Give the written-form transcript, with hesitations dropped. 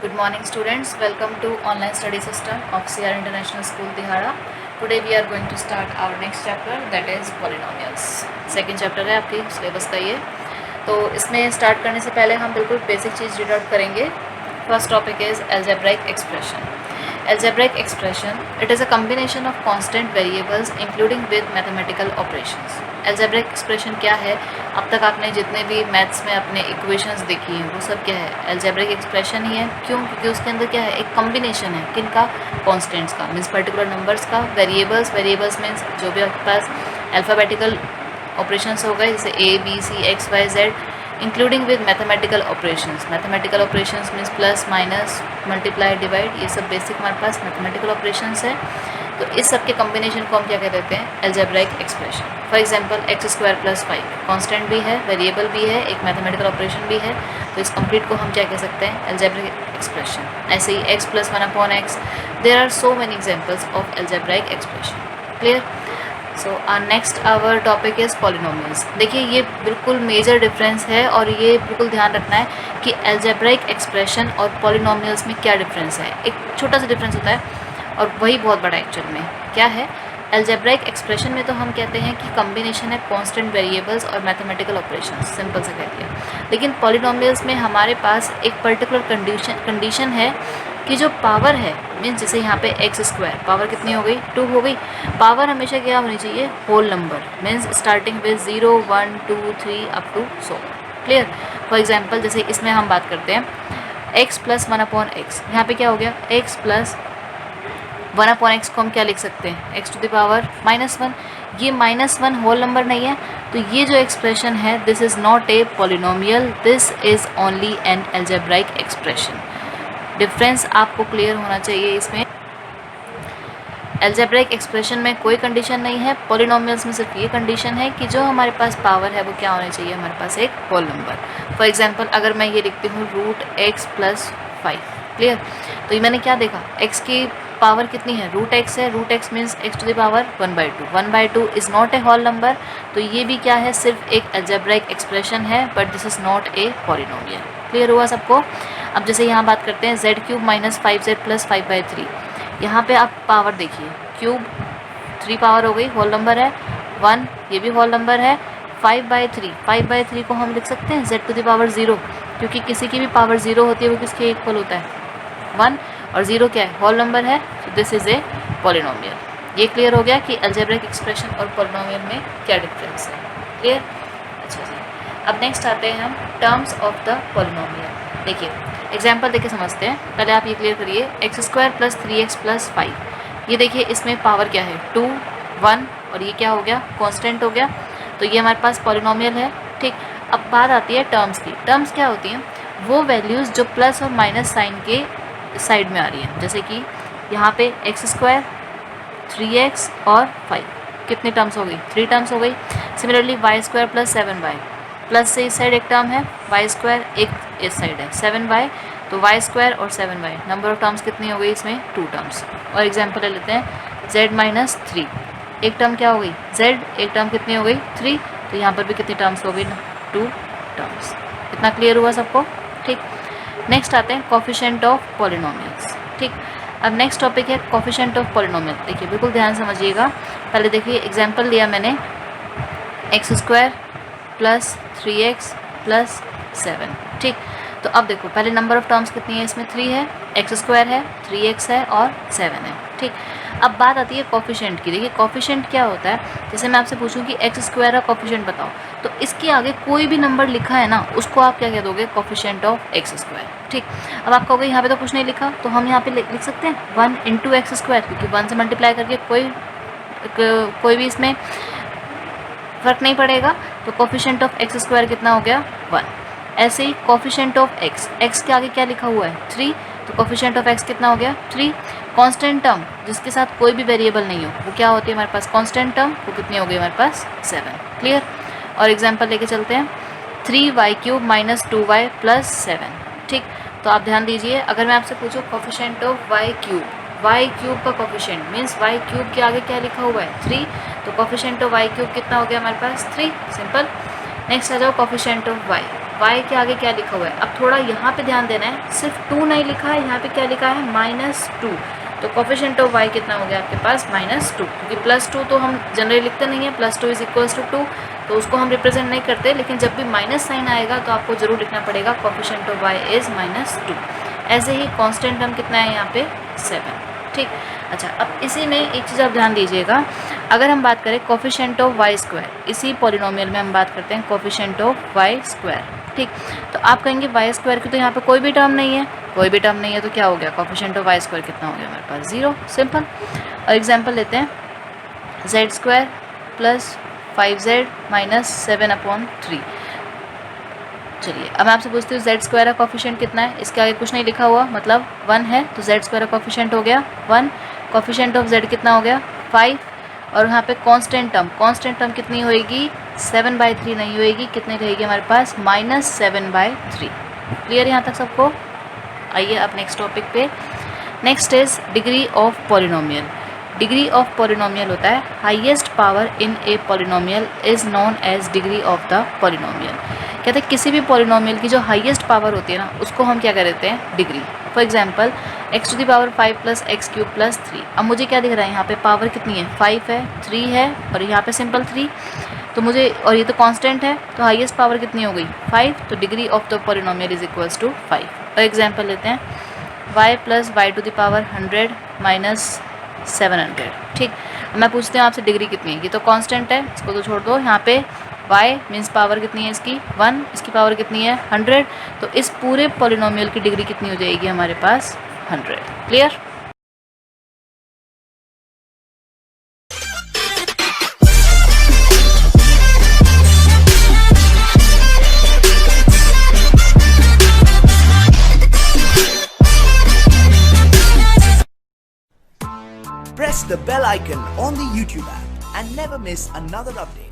Good morning students, welcome to online study system of CR International School Tihara. Today we are going to start our next chapter, that is polynomials. Second chapter है आपकी syllabus का ये. तो इसमें start करने से पहले हम बिल्कुल बेसिक चीज़ रीड आउट करेंगे. First topic is algebraic expression. Algebraic expression, it is a combination of constant variables including with mathematical operations. Algebraic expression क्या है? अब तक आपने जितने भी मैथ्स में अपने इक्वेशंस देखी हैं वो सब क्या है? Algebraic expression ही है. क्यों? क्योंकि उसके अंदर क्या है? एक कॉम्बिनेशन है. किन का? कॉन्स्टेंट्स का, मीन्स पर्टिकुलर नंबर्स का. वेरिएबल्स मीन्स जो भी आपके पास अल्फ़ाबेटिकल ऑपरेशंस हो गए जैसे A B C X Y Z, including with mathematical operations. Mathematical operations means plus minus multiply divide, ये सब बेसिक हमारे पास मैथमेटिकल ऑपरेशंस है. तो इस सब के कॉम्बिनेशन को हम क्या कह देते हैं? Algebraic expression. For example x square plus 5 constant भी है, वेरिएबल भी है, एक मैथमेटिकल ऑपरेशन भी है. तो इस कंप्लीट को हम क्या कह सकते हैं? Algebraic expression. ऐसे ही X plus 1 upon X. There are so many examples of algebraic expression. Clear? So next our topic is polynomials. देखिए ये बिल्कुल मेजर डिफरेंस है और ये बिल्कुल ध्यान रखना है कि एल्जेब्राइक एक्सप्रेशन और पॉलिनोमियल्स में क्या डिफरेंस है. एक छोटा सा डिफरेंस होता है और वही बहुत बड़ा एक्चुअल में क्या है. एल्जेब्राइक एक्सप्रेशन में तो हम कहते हैं कि कॉम्बिनेशन है कांस्टेंट वेरिएबल्स और मैथमेटिकल ऑपरेशंस, सिंपल से कहते हैं. लेकिन पॉलिनोमियल्स में हमारे पास एक पर्टिकुलर कंडीशन है कि जो पावर है, मीन्स जैसे यहाँ पे एक्स स्क्वायर पावर कितनी हो गई? 2 हो गई. पावर हमेशा क्या होनी चाहिए? Whole number, means starting with 0 1 2 3 up to 100. Clear? For example जैसे इसमें हम बात करते हैं x प्लस 1 अपॉन एक्स. यहाँ पे क्या हो गया? x प्लस 1 अपॉन एक्स को हम क्या लिख सकते हैं? x to the power -1. ये -1 होल नंबर नहीं है, तो ये जो एक्सप्रेशन है this is not a polynomial, this is only an algebraic expression. Difference आपको क्लियर होना चाहिए. इसमें एल्जेब्राइक एक्सप्रेशन में कोई कंडीशन नहीं है, पॉलिनोमियल्स में सिर्फ ये कंडीशन है कि जो हमारे पास पावर है वो क्या होनी चाहिए? हमारे पास एक होल नंबर. फॉर एग्जांपल अगर मैं ये लिखती हूँ √x प्लस 5. क्लियर? तो ये मैंने क्या देखा? x की पावर कितनी है? √x है. √x means x to the power 1/2. 1/2 is not a whole number. तो ये भी क्या है? सिर्फ एक एल्जेब्राइक एक्सप्रेशन है, but this is not a polynomial. Clear हुआ सबको? अब जैसे यहाँ बात करते हैं z³ - 5z प्लस 5/3. यहाँ पे आप पावर देखिए, क्यूब 3 पावर हो गई, होल नंबर है. 1 ये भी होल नंबर है. 5/3 को हम लिख सकते हैं z टू द पावर 0, क्योंकि किसी की भी पावर 0 होती है वो किसके इक्वल होता है? 1. और 0 क्या है? होल नंबर है. So this is a polynomial. ये क्लियर हो गया कि अलजेब्रिक एक्सप्रेशन और पॉलिनोमियल में क्या डिफरेंस है. क्लियर? अच्छा जी. अब नेक्स्ट आते हैं हम टर्म्स ऑफ द पॉलिनोमियल. देखिए एग्जाम्पल देके समझते हैं. पहले आप ये क्लियर करिए. x² plus 3x plus 5. ये देखिए इसमें पावर क्या है? 2 1 और ये क्या हो गया? कांस्टेंट हो गया. तो ये हमारे पास पॉलिनोमियल है. ठीक. अब बात आती है टर्म्स की. टर्म्स क्या होती हैं? वो वैल्यूज़ जो प्लस और माइनस साइन के साइड में आ रही है. जैसे कि यहाँ पे x², 3x और 5. कितनी टर्म्स हो गई? 3 टर्म्स हो गई. Similarly y² plus 7y. Plus से इस साइड एक टर्म है, y² एक इस साइड है 7y. तो y² और 7y नंबर ऑफ टर्म्स कितनी हो गई? इसमें 2 टर्म्स. और एग्जाम्पल ले लेते हैं z - 3. एक टर्म क्या हो गई? z. एक टर्म कितनी हो गई? 3. तो यहाँ पर भी कितनी टर्म्स हो गई? 2 टर्म्स. इतना क्लियर हुआ सबको? ठीक. नेक्स्ट आते हैं कोफिशिएंट ऑफ पॉलिनोमियल्स. ठीक. अब नेक्स्ट टॉपिक है कोफिशिएंट ऑफ पॉलिनोमियल. देखिए बिल्कुल ध्यान समझिएगा. पहले देखिए एग्जाम्पल लिया मैंने x² प्लस 3x प्लस 7. ठीक. तो अब देखो पहले नंबर ऑफ टर्म्स कितनी है? इसमें 3 है, x² है, 3x है और 7 है. ठीक. अब बात आती है कोफिशिएंट की. देखिए कोफिशिएंट क्या होता है? जैसे मैं आपसे पूछूं कि x² का कोफिशिएंट बताओ, तो इसके आगे कोई भी नंबर लिखा है ना, उसको आप क्या कह दोगे? Coefficient of x². ठीक. अब आप कहोगे यहाँ पे तो कुछ नहीं लिखा, तो हम यहाँ पे लिख सकते हैं 1 × x², क्योंकि 1 से मल्टीप्लाई करके कोई भी इसमें फ़र्क नहीं पड़ेगा. तो कोफिशिएंट ऑफ x² कितना हो गया? 1. ऐसे ही कोफिशिएंट ऑफ x के आगे क्या लिखा हुआ है? 3. तो कोफिशिएंट ऑफ x कितना हो गया? 3. कांस्टेंट टर्म जिसके साथ कोई भी वेरिएबल नहीं हो वो क्या होती है हमारे पास? Constant term. वो कितनी हो गई हमारे पास? 7. क्लियर? और एग्जांपल लेके चलते हैं 3y³ - 2y प्लस 7. ठीक. तो आप ध्यान दीजिए, अगर मैं आपसे पूछूँ कोफिशिएंट ऑफ y³ का कोफिशिएंट मीन्स y³ के आगे क्या लिखा हुआ है? 3. तो कोफिशिएंट ऑफ y³ कितना हो गया हमारे पास? 3. सिंपल. नेक्स्ट आ जाओ कोफिशिएंट ऑफ y. y के आगे क्या लिखा हुआ है, अब थोड़ा यहाँ पे ध्यान देना है, सिर्फ 2 नहीं लिखा है, यहाँ पे क्या लिखा है -2, तो कोफिशिएंट ऑफ y कितना हो गया आपके पास -2, क्योंकि +2 तो हम जनरली लिखते नहीं है, +2 = 2, तो उसको हम रिप्रेजेंट नहीं करते, लेकिन जब भी माइनस साइन आएगा तो आपको जरूर लिखना पड़ेगा कोफिशिएंट ऑफ y इज़ -2। ऐसे ही कांस्टेंट टर्म कितना है यहाँ पे 7, ठीक। अच्छा, अब इसी में एक चीज़ आप ध्यान दीजिएगा, अगर हम बात करें कोफिशिएंट ऑफ y², इसी पॉलिनोमियल में हम बात करते हैं कोफिशिएंट ऑफ y², ठीक। तो आप कहेंगे y² की तो यहाँ पे कोई भी टर्म नहीं है, कोई भी टर्म नहीं है तो क्या हो गया, कोफिशिएंट ऑफ y² कितना हो गया हमारे पास 0, सिंपल। और एग्जांपल लेते हैं z² + 5z - 7/3। चलिए अब मैं आपसे पूछती हूँ z² का कोफिशिएंट कितना है, इसके आगे कुछ नहीं लिखा हुआ, मतलब 1 है, तो z² का कोफिशिएंट हो गया 1, कोफिशिएंट ऑफ z कितना हो गया 5, और यहाँ पे कांस्टेंट टर्म कितनी होएगी 7/3 नहीं होएगी, कितनी रहेगी हमारे पास -7/3। क्लियर यहाँ तक सबको? आइए अब नेक्स्ट टॉपिक पे। Next is degree of polynomial. Degree of polynomial होता है highest power in a polynomial is known as degree of the polynomial. कहते हैं किसी भी पॉलिनोमियल की जो हाईएस्ट पावर होती है ना, उसको हम क्या कहते हैं, degree. For example x⁵ 5 + x³ + 3। अब मुझे क्या दिख रहा है यहाँ पे, पावर कितनी है 5 है, 3 है, और यहाँ पे सिंपल 3, तो मुझे, और ये तो कांस्टेंट है, तो हाईएस्ट पावर कितनी हो गई 5, तो degree of the polynomial is equals to 5। और एग्जांपल लेते हैं y + y⁻100 - 700, ठीक। मैं पूछते हैं आपसे डिग्री कितनी है, ये तो कांस्टेंट है, इसको तो छोड़ दो, यहाँ पे y मीन्स पावर कितनी है इसकी 1, इसकी पावर कितनी है 100, तो इस पूरे पॉलिनोमियल की डिग्री कितनी हो जाएगी हमारे पास 100। Clear? Press the bell icon on the YouTube app and never miss another update.